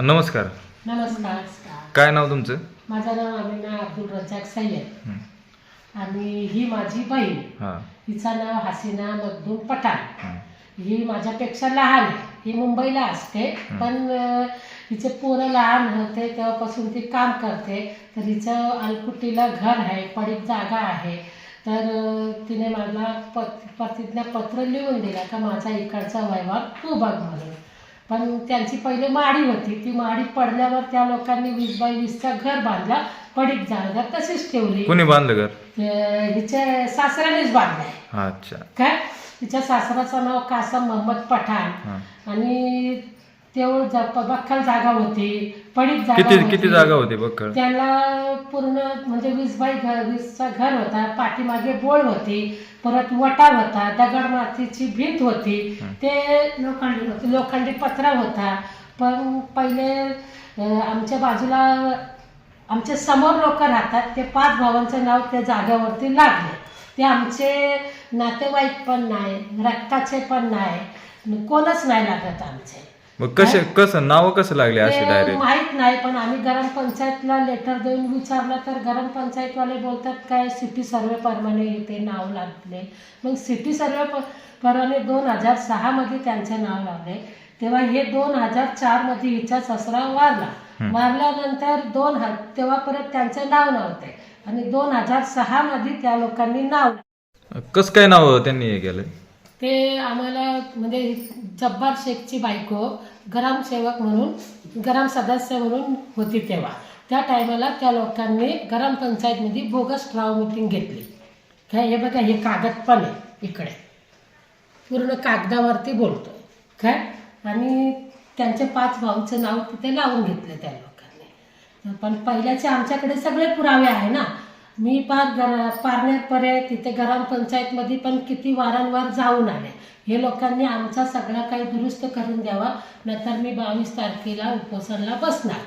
नमस्कार. नमस्कार. काय नाव तुमचं? माझं नाव अमिना अब्दुल रजाक सय्यद आणि ही माझी बहीण. हिचं नाव हसीना मखदूम पठाण. ही माझ्यापेक्षा लहान आहे. ही मुंबईला असते, पण हिचे पोरं लहान होते तेव्हापासून ती काम करते. तर हिचं अलकुटीला घर आहे, पडीक जागा आहे. तर तिने मला प्रतिज्ञापत्र लिहून दिलं का माझा इकडचा व्यवहार तू बघ म्हणून. पण त्यांची पहिले माडी होती, ती माडी पडल्यावर त्या लोकांनी 20x20चा घर बांधला. पडीक जागा तशीच ठेवली. कोणी बांधलं घर? हिच्या सासऱ्यानेच बांधलंय. अच्छा. काय तिच्या सासऱ्याचं नाव कासम मोहम्मद पठाण आणि बख्खल जागा होती, पडीक जागा. किती जागा होती बख्खल? त्याला पूर्ण म्हणजे 20x20चा घर होता. पाठीमागे बोळ होती, परत वटा होता, दगड मातीची भिंत होती, ते लोखंडी पत्रा होता. पण पहिले आमच्या बाजूला आमच्या समोर लोक राहतात, ते 5 भावांचं नाव त्या जागेवरती लागले. ते आमचे नातेवाईक पण नाही, रक्ताचे पण नाही, कोणच नाही लागत आमचे. मग कसं नाव कसं लागले असे डायरेक्ट? माहित नाही. पण आम्ही ग्रामपंचायतला लेटर देऊन विचारलं तर ग्रामपंचायतवाले बोलतात काय सिटी सर्वे परमाने इथे नाव लागले. मग सिटी सर्वे परमाने 2006 मध्ये त्यांचे नाव लागले. तेव्हा हे 2004 मध्ये हिचा ससरा वारला. वारल्यानंतर तेव्हा परत त्यांचे नाव नव्हते आणि 2006 मध्ये त्या लोकांनी नाव. कसं काय नाव त्यांनी हे केलं? ते आम्हाला म्हणजे जब्बार शेखची बायको ग्रामसेवक म्हणून, ग्राम सदस्य म्हणून होती तेव्हा. त्या टायमाला त्या लोकांनी ग्रामपंचायतमध्ये बोगस ट्राव मीटिंग घेतली. काय हे बघा, हे कागद पण आहे इकडे, पूर्ण कागदावरती बोलतो काय. आणि त्यांचे 5 भाऊचं नाव तिथे लावून घेतलं त्या लोकांनी. पण पहिल्याचे आमच्याकडे सगळे पुरावे आहे ना. मी पारनेरपर्यंत तिथे ग्रामपंचायतमध्ये पण किती वारंवार जाऊन आले. हे लोकांनी आमचा सगळा काही दुरुस्त करून द्यावा, नंतर मी 22 तारखेला उपोषणला बसणार.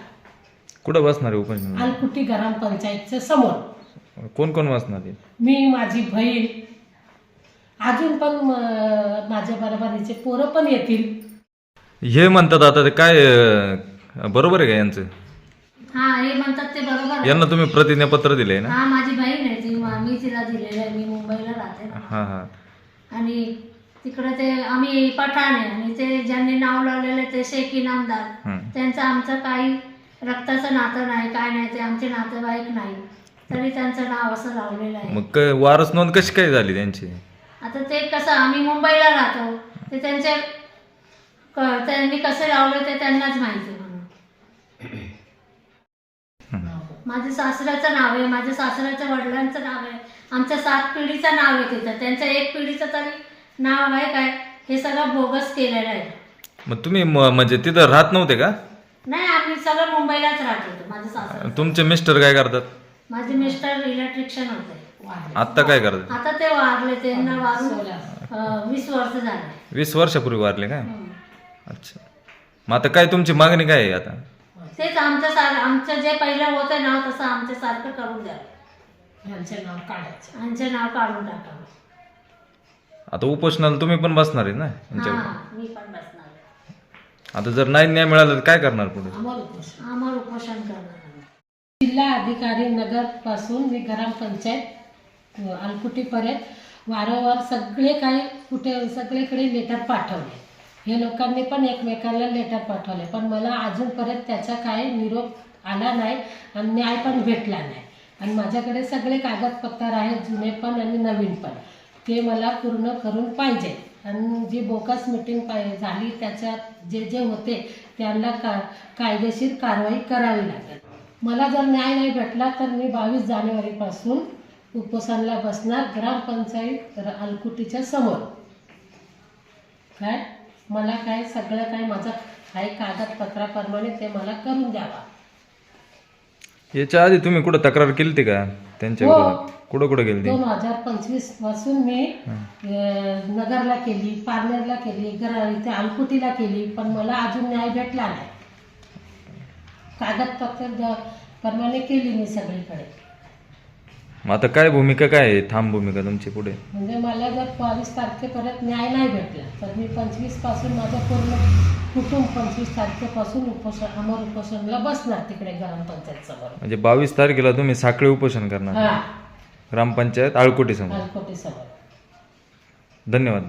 कुठं बसणार आहे उपोषण? अलकुटी ग्रामपंचायतच्या समोर. कोण कोण बसणार आहे? मी, माझी बहीण, अजून पण माझ्या बरोबर हिचे पोरं पण येतील. हे म्हणतात आता ते काय बरोबर आहे का यांचं? हा, हे म्हणतात ते बरोबर आहे. यांना तुम्ही प्रतिज्ञापत्र दिले ना? हा, माझी बहीण आहे ती, मी तिला दिलेलं आहे. मी मुंबईला राहते ना. आणि तिकडे ते आम्ही पठाण आहे आणि ते ज्यांनी नाव लावलेलं ते शेख इनामदार, त्यांचं आमचं काही रक्ताचं नातं नाही, काय नाही, ते आमचे नातेवाईक नाही, तरी त्यांचं नाव असं लावलेलं आहे. मग वारस नोंद कशी काय झाली त्यांची? आता ते कसं, आम्ही मुंबईला राहतो, ते त्यांनी कसं लावलं ते त्यांनाच माहिती. म्हणून माझ्या सासऱ्याचं नाव आहे, माझ्या सासऱ्याच्या वडिलांचं नाव आहे, आमच्या 7 पिढीचं नाव आहे तिथं. त्यांच्या 1 पिढीचं तरी नाव आहे काय, हे सगळं बोगस केलेलं आहे. मग तुम्ही म्हणजे तिथं राहत नव्हते का? नाही, आम्ही सगळं मुंबईलाच राहत होतो. माझे सासरा. तुमचे मिस्टर काय करतात? माझे मिस्टर इलेक्ट्रिशियन होते. आता काय करतात? आता ते वारले, त्यांना वारून 20 वर्ष झाले. 20 वर्षापूर्वी वारले काय? अच्छा. मग आता काय तुमची मागणी काय आहे आता? तेच आमचं जे पहिलं होतं नाव तसं आमच्यासारखं करून द्यावं. यांचे नाव काढायचं, यांचे नाव काढून टाकावं. आता उपोषणाला तुम्ही पण बसणार आहे ना? मी पण बसणार आहे. आता जर नाही न्याय मिळाला तर काय करणार पुढे? आम्हाला उपोषण करणार. जिल्हा अधिकारी नगर पासून मी ग्रामपंचायत अलकुटीपर्यंत वारंवार सगळीकडे लेटर पाठवले. हे लोकांनी पण एकमेकांना लेटर पाठवले, पण मला अजूनपर्यंत त्याचा काही निरोप आला नाही आणि न्याय पण भेटला नाही. आणि माझ्याकडे सगळे कागदपत्र आहेत, जुने पण आणि नवीन पण. ते मला पूर्ण करून पाहिजे. आणि जी बोगस मीटिंग झाली त्याच्यात जे होते त्यांना कायदेशीर कारवाई करावी लागेल. मला जर न्याय नाही भेटला तर मी 22 जानेवारीपासून उपोषणाला बसणार ग्रामपंचायत अलकुटीच्या समोर. काय मला काय सगळं काय माझं काही कागदपत्राप्रमाणे ते मला करून द्यावा. याच्या आधी तुम्ही कुठं तक्रार केली होती का त्यांच्या विरोधात? कुठं गेली? 2025 पासून मी नगरला केली, पारनेरला केली, इथे अलकुटीला केली, पण मला अजून न्याय भेटला नाही. कागदपत्र प्रमाणे केली मी सगळीकडे. मग आता काय भूमिका काय आहे, ठाम भूमिका तुमची पुढे? म्हणजे मला जर 22 तारखेपर्यंत न्याय नाही भेटला तर मी 25 पासून माझं पूर्ण कुटुंब 25 तारखेपासून अमर उपोषणला बसणार तिकडे ग्रामपंचायत समोर. म्हणजे 22 तारखेला तुम्ही साखळी उपोषण करणार हा, ग्रामपंचायत आळकोटी समोर. आलकोटी समोर. धन्यवाद.